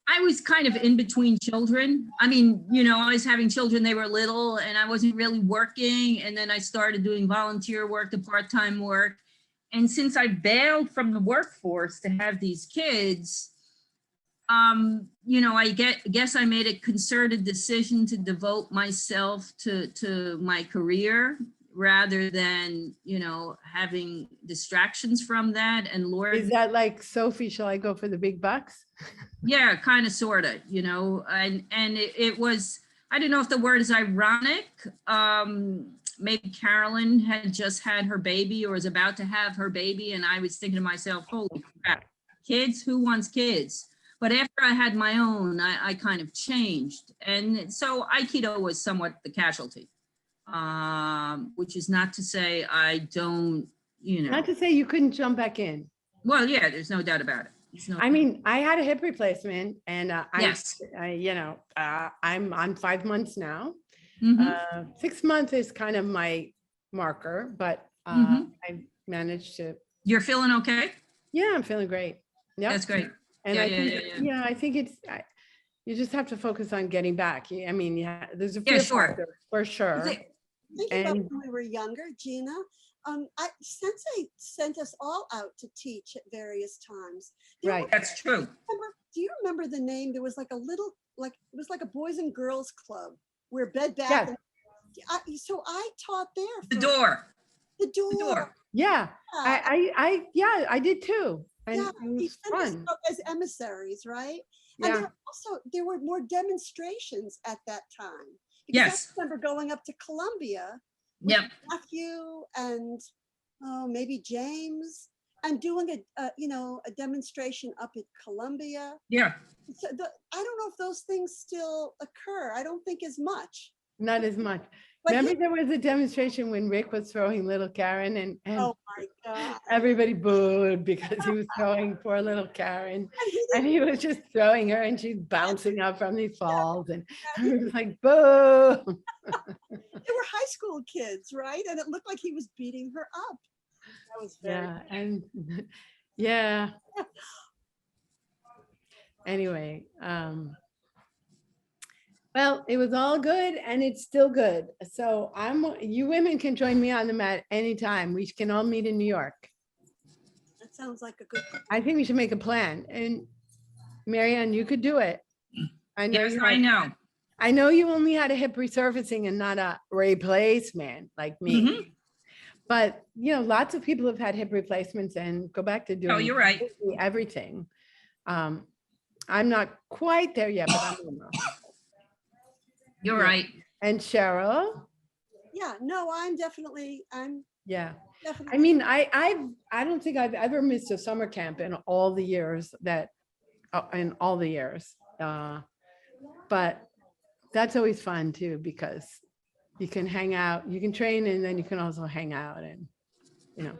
I was kind of in between children. I mean, you know, I was having children, they were little and I wasn't really working. And then I started doing volunteer work, the part-time work. And since I bailed from the workforce to have these kids, you know, I guess I made a concerted decision to devote myself to my career rather than, you know, having distractions from that. And Lord,
Is that like, Sophie, shall I go for the big bucks?
yeah, kind of, sort of, you know, and it was, I don't know if the word is ironic. Maybe Carolyn had just had her baby or was about to have her baby. And I was thinking to myself, holy crap, kids, who wants kids? But after I had my own, I kind of changed. And so Aikido was somewhat the casualty, which is not to say I don't, you know.
Not to say you couldn't jump back in.
Well, yeah, there's no doubt about it.
I mean, I had a hip replacement and
Yes.
you know, I'm on 5 months now.
Mhm.
6 months is kind of my marker, but
Mhm.
I managed to,
You're feeling okay?
yeah, I'm feeling great. Yeah.
That's great.
And
Yeah,
I
yeah,
think,
yeah, yeah.
yeah, I think you just have to focus on getting back. I mean, yeah, there's a
Yeah,
fear
sure.
factor for sure.
Think about
And-
when we were younger, Gina. Sensei sent us all out to teach at various times.
Right.
That's true.
Do you remember the name? There was like a little, like it was like a boys and girls club where Bed Bath.
Yes.
So I taught there.
The
for-
door.
The door.
The door.
Yeah,
Yeah.
I did too. And
Yeah,
it
he
was
sent us
fun.
out as emissaries, right? And
Yeah.
there were more demonstrations at that time. Because
Yes.
I remember going up to Columbia with
Yep.
Matthew and maybe James and doing a demonstration up at Columbia.
Yeah.
So I don't know if those things still occur. I don't think as much.
Not as much.
But
Remember there was a demonstration when Rick was throwing little Karen and
oh my God.
everybody booed because he was throwing poor little Karen. And he was just throwing her and she's bouncing up from these falls and he was like, boo.
They were high school kids, right? And it looked like he was beating her up. That was very
Yeah, and yeah. Anyway, well, it was all good and it's still good. So you women can join me on the mat anytime. We can all meet in New York.
That sounds like a good.
I think we should make a plan. And Maryann, you could do it. I know
Yes,
you
I
had,
know.
I know you only had a hip resurfacing and not a replacement like me.
Mhm.
But, you know, lots of people have had hip replacements and go back to
No,
doing
you're right.
completely everything. I'm not quite there yet, but I'm almost.
You're
Yeah.
right.
And Cheryl?
Yeah, no, I'm definitely.
Yeah.
Definitely.
I mean, I don't think I've ever missed a summer camp in all the years that, in all the years. But that's always fun too, because you can hang out, you can train, and then you can also hang out and, you know.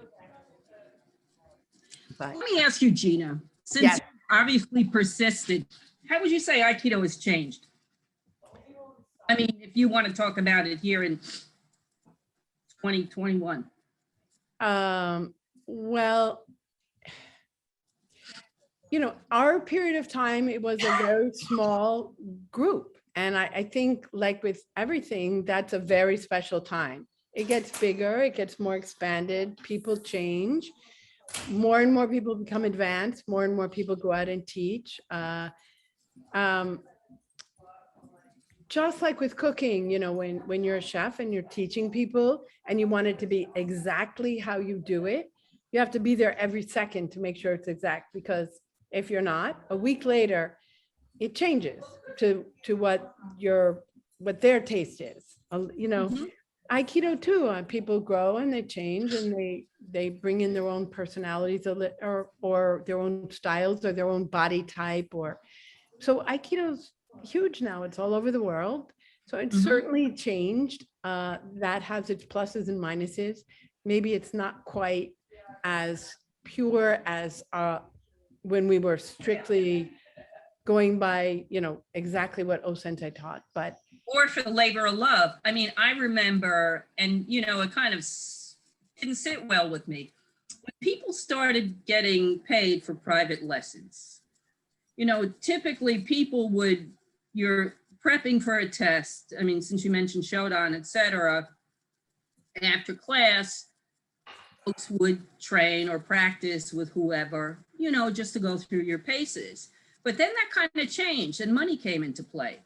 But
Let me ask you, Gina, since
yes,
you obviously persisted, how would you say Aikido has changed? I mean, if you want to talk about it here in 2021.
well, you know, our period of time, it was a very small group. And I think like with everything, that's a very special time. It gets bigger, it gets more expanded, people change. More and more people become advanced, more and more people go out and teach. Just like with cooking, you know, when you're a chef and you're teaching people and you want it to be exactly how you do it, you have to be there every second to make sure it's exact, because if you're not, a week later, it changes to what their taste is. You know,
Mhm.
Aikido too, people grow and they change and they bring in their own personalities or their own styles or their own body type. Or so Aikido's huge now. It's all over the world. So it's
Mhm.
certainly changed. That has its pluses and minuses. Maybe it's not quite as pure as when we were strictly going by, you know, exactly what O-Sensei taught. But
Or for the labor of love. I mean, I remember, and you know, it kind of didn't sit well with me. When people started getting paid for private lessons, you know, typically people would, you're prepping for a test. I mean, since you mentioned Shodan, et cetera, after class, folks would train or practice with whoever, you know, just to go through your paces. But then that kind of changed and money came into play.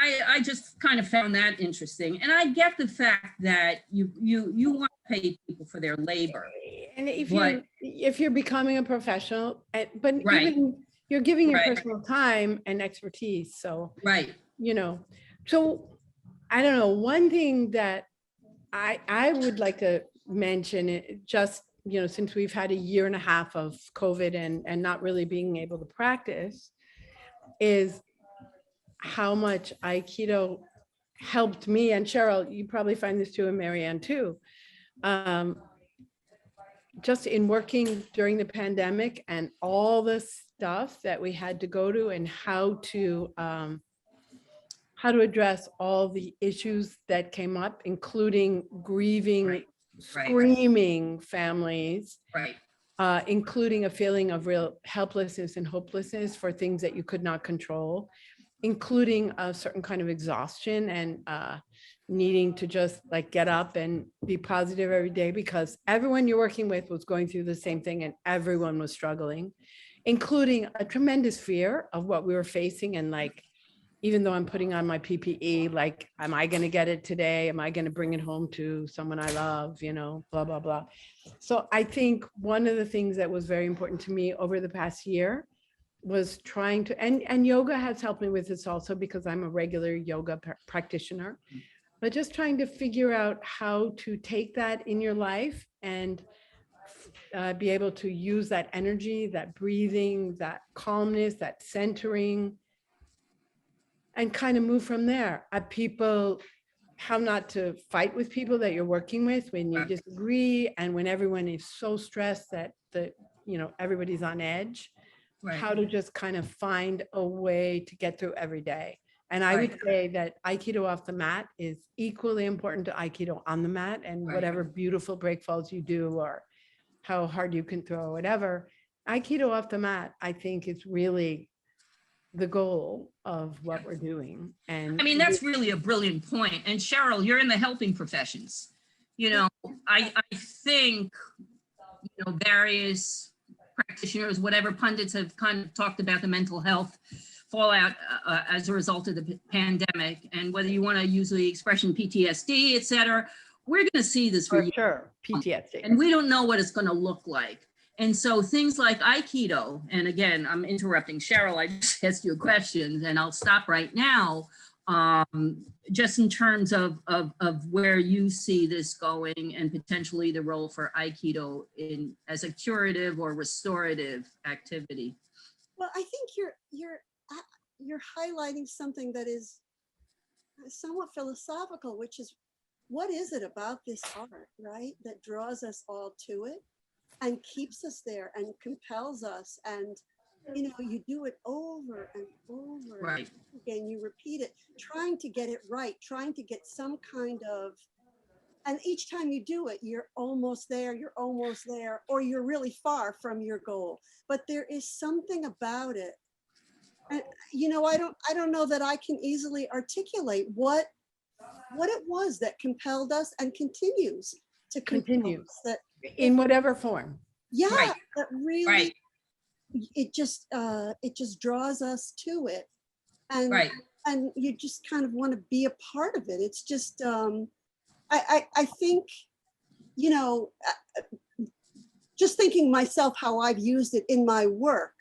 I just kind of found that interesting. And I get the fact that you want to pay people for their labor.
and
But
if you're becoming a professional, but
right,
even you're giving your
right,
personal time and expertise. So,
right.
you know, so I don't know. One thing that I would like to mention, just, you know, since we've had a year and a half of COVID and not really being able to practice, is how much Aikido helped me. And Cheryl, you probably find this too, and Maryann too. Just in working during the pandemic and all the stuff that we had to go to, and how to address all the issues that came up, including grieving,
Right.
screaming families,
Right.
Including a feeling of real helplessness and hopelessness for things that you could not control, including a certain kind of exhaustion and needing to just like get up and be positive every day, because everyone you're working with was going through the same thing and everyone was struggling, including a tremendous fear of what we were facing. And like, even though I'm putting on my PPE, like, am I going to get it today? Am I going to bring it home to someone I love? You know, blah, blah, blah. So I think one of the things that was very important to me over the past year was trying to, and yoga has helped me with this also, because I'm a regular yoga practitioner, but just trying to figure out how to take that in your life and be able to use that energy, that breathing, that calmness, that centering, and kind of move from there. People, how not to fight with people that you're working with when you disagree, and when everyone is so stressed that you know, everybody's on edge.
Right.
How to just kind of find a way to get through every day. And I
Right.
would say that Aikido off the mat is equally important to Aikido on the mat, and
Right.
whatever beautiful break falls you do, or how hard you can throw, or whatever. Aikido off the mat, I think, is really the goal of what we're doing. And
I mean, that's really a brilliant point. And Cheryl, you're in the helping professions. You know, I think, you know, various practitioners, whatever pundits have kind of talked about the mental health fallout as a result of the pandemic, and whether you want to use the expression PTSD, et cetera, we're going to see this for
For
years.
sure, PTSD.
And we don't know what it's going to look like. And so things like Aikido, and again, I'm interrupting Cheryl, I just asked you a question and I'll stop right now. Just in terms of where you see this going and potentially the role for Aikido as a curative or restorative activity.
Well, I think you're highlighting something that is somewhat philosophical, which is, what is it about this art, right, that draws us all to it and keeps us there and compels us? And you do it over and over
Right.
again. You repeat it, trying to get it right, trying to get some kind of, and each time you do it, you're almost there, or you're really far from your goal. But there is something about it. And I don't know that I can easily articulate what it was that compelled us and continues to compel us, that
in whatever form.
that really
Right.
it just draws us to it, and
Right.
and you just kind of want to be a part of it. It's just I think just thinking myself how I've used it in my work.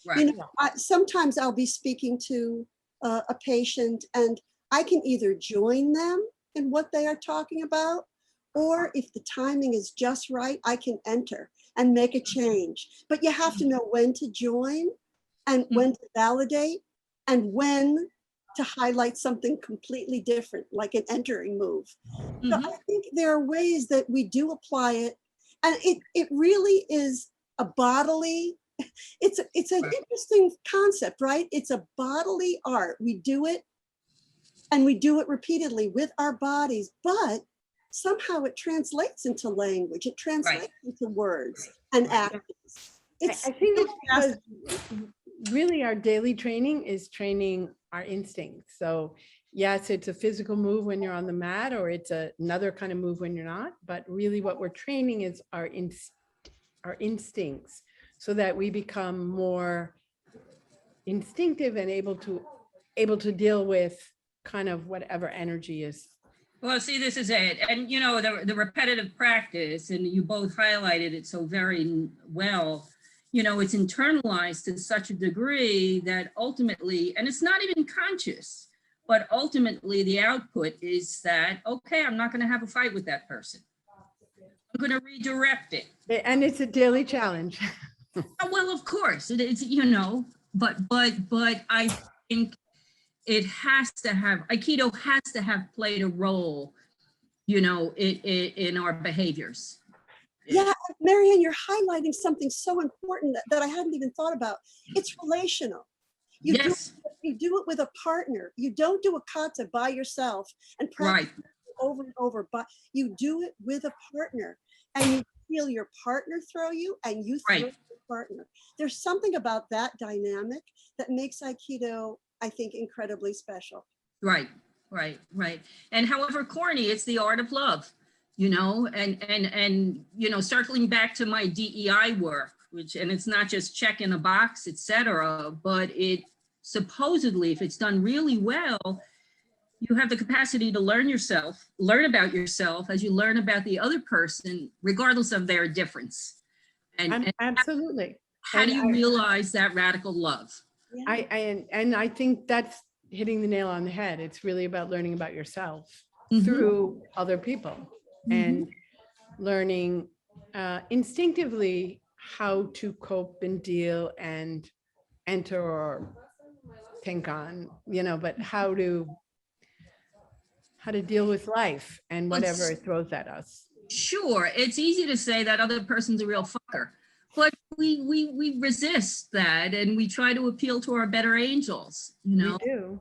Right.
Sometimes I'll be speaking to a patient and I can either join them in what they are talking about, or if the timing is just right, I can enter and make a change. But you have to know when to join and when to validate and when to highlight something completely different, like an entering move. So I think there are ways that we do apply it. And it really is a bodily, it's an interesting concept, right? It's a bodily art. We do it and we do it repeatedly with our bodies, but somehow it translates into language. It translates into words and actions.
I think it's because really our daily training is training our instincts. So yes, it's a physical move when you're on the mat, or it's another kind of move when you're not, but really what we're training is our instincts, so that we become more instinctive and able to deal with kind of whatever energy is.
Well, see, this is it. And, the repetitive practice, and you both highlighted it so very well, it's internalized to such a degree that ultimately, and it's not even conscious, but ultimately the output is that, okay, I'm not going to have a fight with that person. I'm going to redirect it.
And it's a daily challenge.
Well, of course, it's, but I think it has to have, Aikido has to have played a role, in our behaviors.
Yeah, Maryann, you're highlighting something so important that I hadn't even thought about. It's relational. You do it with a partner. You don't do a kata by yourself and practice over and over, but you do it with a partner, and you feel your partner throw you and you throw your partner. There's something about that dynamic that makes Aikido, I think, incredibly special.
Right. And however corny, it's the art of love, and circling back to my DEI work, and it's not just checking a box, etc., but it supposedly, if it's done really well, you have the capacity to learn about yourself as you learn about the other person, regardless of their difference. And
absolutely.
How do you realize that radical love?
I think that's hitting the nail on the head. It's really about learning about yourself through other people and learning instinctively how to cope and deal and enter or think on, but how to deal with life and whatever it throws at us.
Sure, it's easy to say that other person's a real fucker, but we resist that and we try to appeal to our better angels, We
do.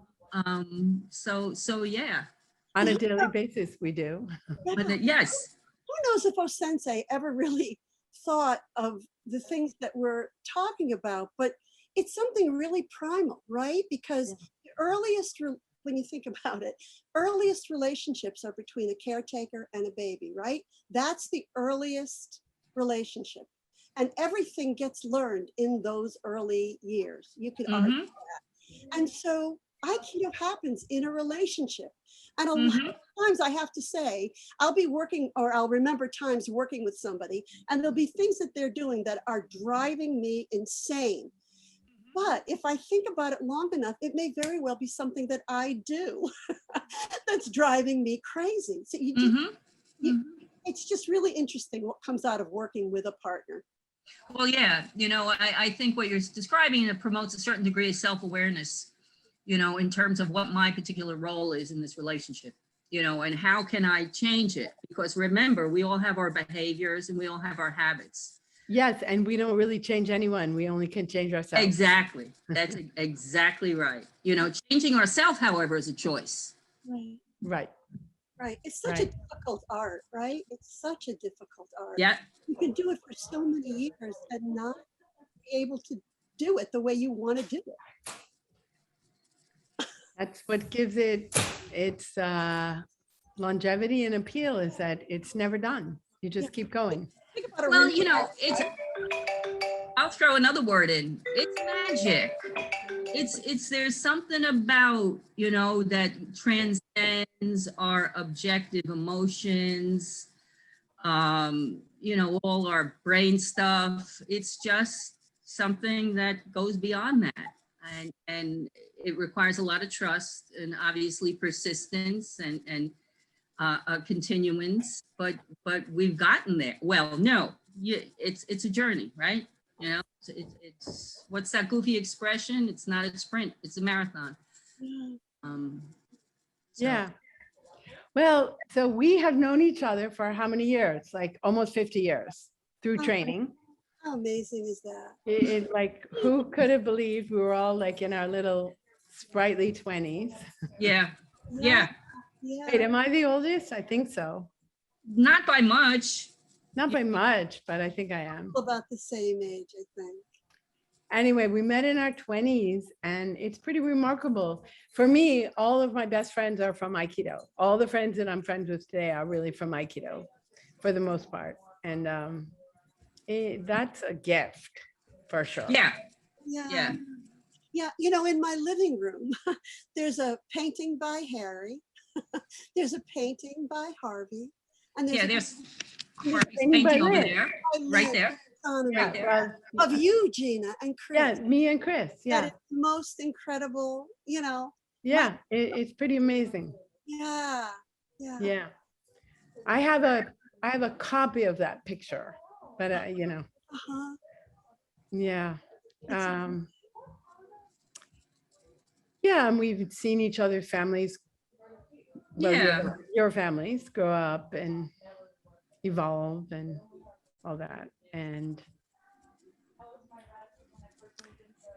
So yeah.
On a daily basis, we do.
Yes.
Who knows if O-sensei ever really thought of the things that we're talking about, but it's something really primal, right? Because the earliest, when you think about it, earliest relationships are between a caretaker and a baby, right? That's the earliest relationship. And everything gets learned in those early years. You could argue
Mhm.
that. And so Aikido happens in a relationship. And a lot
Mhm.
of times I have to say, I'll be working, or I'll remember times working with somebody, and there'll be things that they're doing that are driving me insane. But if I think about it long enough, it may very well be something that I do that's driving me crazy. So
Mhm.
you,
Mhm.
it's just really interesting what comes out of working with a partner.
Well, yeah, I think what you're describing, it promotes a certain degree of self-awareness, in terms of what my particular role is in this relationship, and how can I change it? Because remember, we all have our behaviors and we all have our habits.
Yes, and we don't really change anyone. We only can change ourselves.
Exactly. That's exactly right. Changing ourselves, however, is a choice.
Right.
Right.
Right. It's such a difficult art, right? It's such a difficult art.
Yeah.
You can do it for so many years and not be able to do it the way you want to do it.
That's what gives it its longevity and appeal, is that it's never done. You just keep going.
Think about a
Well,
ring.
I'll throw another word in. It's magic. There's something about, that transcends our objective emotions, all our brain stuff. It's just something that goes beyond that. And it requires a lot of trust and obviously persistence and a continuance, but we've gotten there. Well, no, it's a journey, right? It's what's that goofy expression? It's not a sprint, it's a marathon. So,
Yeah. Well, so we have known each other for how many years? Like almost 50 years through training.
How amazing is that?
Like, who could have believed we were all like in our little sprightly 20s?
yeah.
Yeah.
Wait, am I the oldest? I think so.
Not by much.
Not by much, but I think I am.
About the same age, I think.
Anyway, we met in our 20s and it's pretty remarkable. For me, all of my best friends are from Aikido. All the friends that I'm friends with today are really from Aikido for the most part. And that's a gift for sure.
Yeah.
Yeah. Yeah. In my living room, there's a painting by Harry. There's a painting by Harvey. And
there's Harvey's painting over there, right there. Right there.
Of you, Gina, and Chris.
Yeah, me and Chris. Yeah.
That is the most incredible,
Yeah, it's pretty amazing.
Yeah.
Yeah. I have a copy of that picture, but
Uh-huh.
Yeah. Yeah, and we've seen each other's families, your families grow up and evolve and all that. And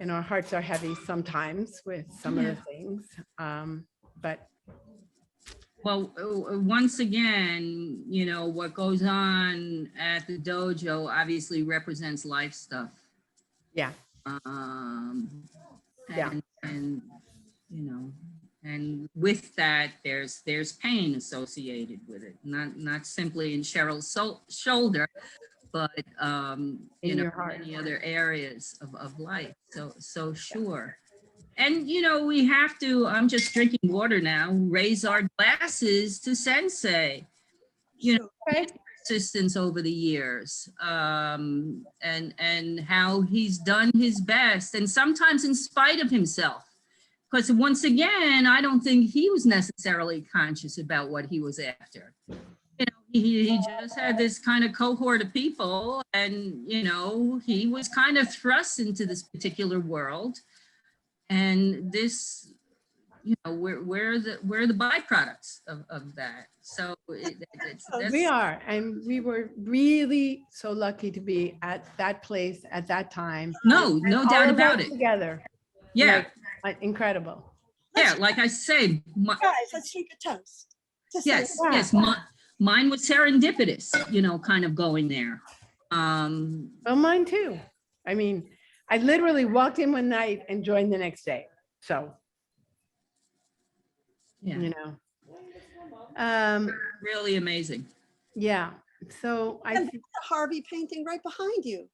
our hearts are heavy sometimes with some of the things. But
well, once again, what goes on at the dojo obviously represents life stuff.
Yeah.
And with that, there's pain associated with it, not simply in Cheryl's shoulder, but
in your heart,
many other areas of life. So sure. And we have to, I'm just drinking water now, raise our glasses to Sensei. Persistence over the years, and how he's done his best, and sometimes in spite of himself. Because once again, I don't think he was necessarily conscious about what he was after. He just had this kind of cohort of people, and he was kind of thrust into this particular world, and this, we're the byproducts of that. So
we are, and we were really so lucky to be at that place at that time.
No doubt about it.
Together.
Yeah.
Incredible.
Yeah, like I say,
guys, let's drink a toast.
Yes. Mine was serendipitous, kind of going there.
Well, mine too. I mean, I literally walked in one night and joined the next day. So,
really amazing.
Yeah. So
I see the Harvey painting right behind you.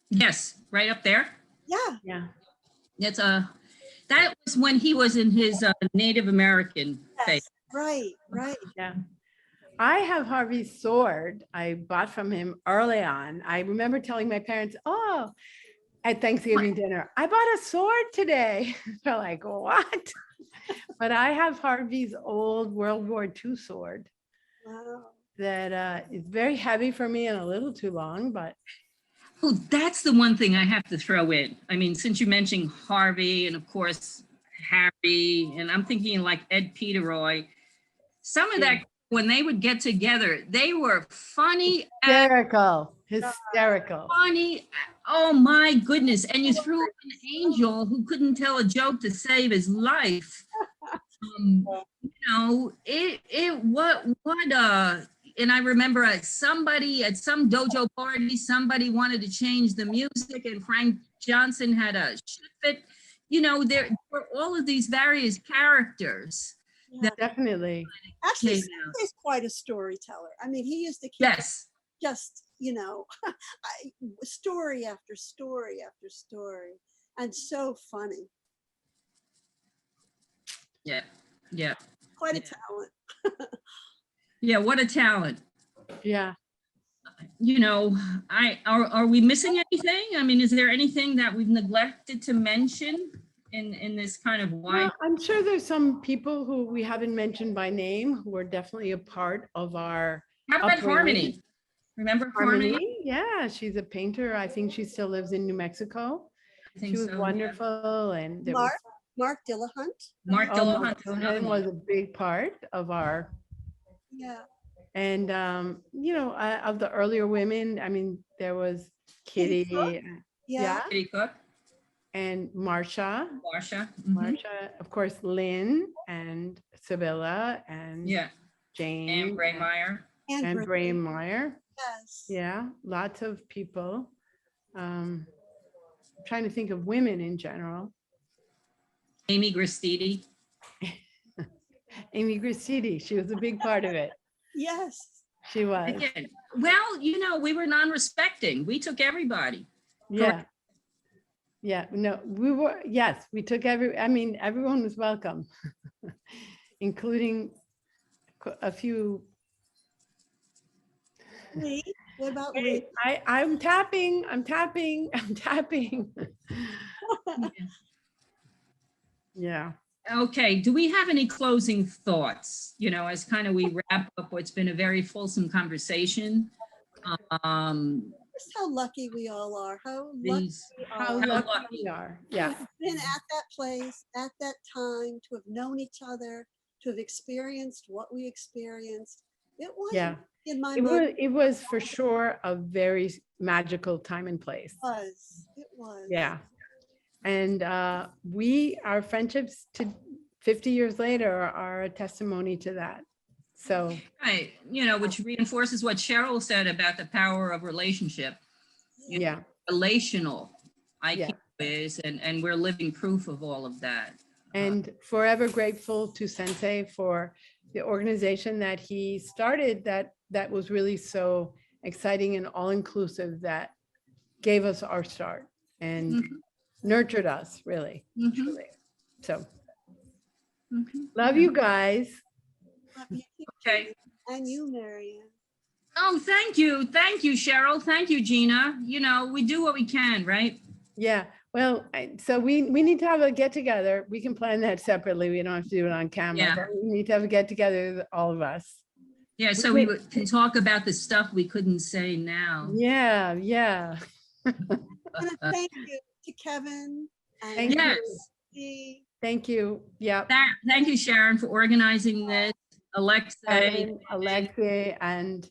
Yes, right up there.
Yeah,
Yeah.
That was when he was in his Native American phase.
yes, right, right.
Yeah. I have Harvey's sword. I bought from him early on. I remember telling my parents, oh, at Thanksgiving dinner, I bought a sword today. They're like, what? But I have Harvey's old World War II sword
Wow.
that is very heavy for me and a little too long, but
Oh, that's the one thing I have to throw in. I mean, since you mentioned Harvey and of course Harry, and I'm thinking like Ed Peteroy, some of that, when they would get together, they were funny and
hysterical.
funny. Oh my goodness. And you threw an angel who couldn't tell a joke to save his life. And I remember somebody at some dojo party, somebody wanted to change the music and Frank Johnson had a shift it. There were all of these various characters.
Yeah.
Definitely.
Actually,
came
Sam
out.
is quite a storyteller. I mean, he used to keep
Yes.
just, story after story after story, and so funny.
Yeah. Yeah.
Quite a
Yeah.
talent.
Yeah. What a talent.
Yeah.
Are we missing anything? I mean, is there anything that we've neglected to mention in this kind of wide?
Well, I'm sure there's some people who we haven't mentioned by name who are definitely a part of our
How about
upbringing.
Harmony? Remember Harmony?
Harmony, yeah, she's a painter. I think she still lives in New Mexico.
I think
She was
so, yeah.
wonderful, and there was
Mark Dillahunt.
Mark
oh,
Dillahunt
Mark
is another
Dillahunt
one.
was a big part of our,
Yeah.
and of the earlier women. I mean, there was
Kitty
Kitty,
Yeah.
Kitty Cook,
and Marsha,
Marsha. Mhm.
of course, Lynn and Sibylla and
Yeah.
Jane
And Braymeyer.
and
Bray.
Braymeyer.
Yes.
Yeah, lots of people. Trying to think of women in general.
Amy Gristidi.
Amy Gristidi, she was a big part of it.
Yes.
She was.
Again, well, we were non-respecting. We took everybody.
Yeah. Yeah, no, we took everyone was welcome, including a few.
Lee. What about Lee?
I'm tapping. Yeah.
Okay, do we have any closing thoughts? As kind of we wrap up what's been a very fulsome conversation.
Just how lucky we all are. How lucky
These,
we
How
are.
lucky we are. Yeah.
To have been at that place, at that time, to have known each other, to have experienced what we experienced. It was
Yeah.
in my
It
mind.
was for sure a very magical time and place.
It was.
Yeah. And our friendships to 50 years later are a testimony to that. So,
right, which reinforces what Cheryl said about the power of relationship.
yeah.
Relational
Yeah.
Aikido is, and we're living proof of all of that.
And forever grateful to Sensei for the organization that he started that was really so exciting and all-inclusive, that gave us our start and nurtured us really, truly. So love you guys.
Love you too,
Okay.
and you, Maryann.
Oh, thank you, Cheryl. Thank you, Gina. We do what we can, right?
Yeah. Well, so we need to have a get together. We can plan that separately. We don't have to do it on camera.
Yeah.
But we need to have a get together, all of us.
Yeah, so we can talk about the stuff we couldn't say now.
Yeah.
And a thank you to Kevin and
Thank
Yes.
Steve.
Thank you. Yeah.
Thank you, Sharon, for organizing this. Aleksey.
Aleksey, and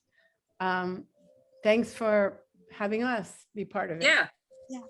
thanks for having us be part of it.
Yeah.
Yeah.